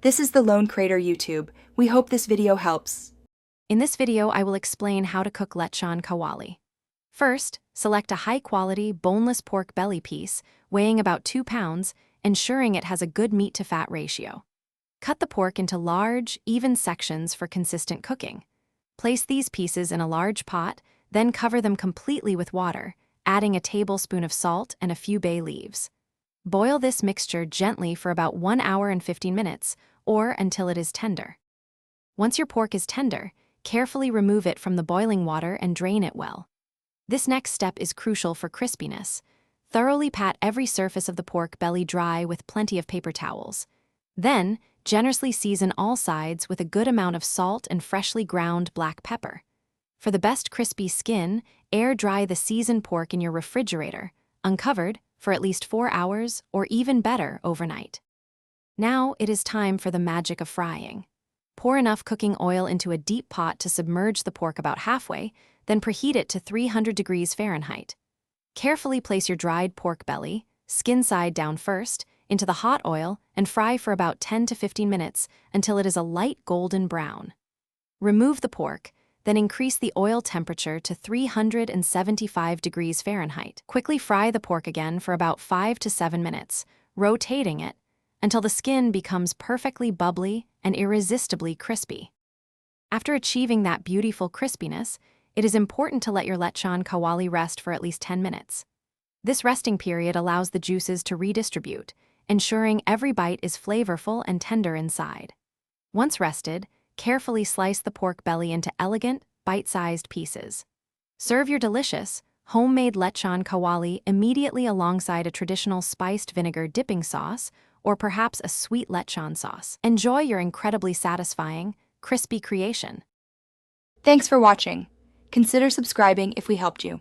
This is the Lone Crater YouTube. We hope this video helps. In this video, I will explain how to cook lechon kawali. First, select a high-quality, boneless pork belly piece, weighing about 2 pounds, ensuring it has a good meat-to-fat ratio. Cut the pork into large, even sections for consistent cooking. Place these pieces in a large pot, then cover them completely with water, adding a tablespoon of salt and a few bay leaves. Boil this mixture gently for about 1 hour and 15 minutes, or until it is tender. Once your pork is tender, carefully remove it from the boiling water and drain it well. This next step is crucial for crispiness. Thoroughly pat every surface of the pork belly dry with plenty of paper towels. Then, generously season all sides with a good amount of salt and freshly ground black pepper. For the best crispy skin, air dry the seasoned pork in your refrigerator, uncovered, for at least 4 hours, or even better, overnight. Now it is time for the magic of frying. Pour enough cooking oil into a deep pot to submerge the pork about halfway, then preheat it to 300 degrees Fahrenheit. Carefully place your dried pork belly, skin side down first, into the hot oil and fry for about 10 to 15 minutes until it is a light golden brown. Remove the pork, then increase the oil temperature to 375 degrees Fahrenheit. Quickly fry the pork again for about 5 to 7 minutes, rotating it until the skin becomes perfectly bubbly and irresistibly crispy. After achieving that beautiful crispiness, it is important to let your lechon kawali rest for at least 10 minutes. This resting period allows the juices to redistribute, ensuring every bite is flavorful and tender inside. Once rested, carefully slice the pork belly into elegant, bite-sized pieces. Serve your delicious, homemade lechon kawali immediately alongside a traditional spiced vinegar dipping sauce or perhaps a sweet lechon sauce. Enjoy your incredibly satisfying, crispy creation. Thanks for watching. Consider subscribing if we helped you.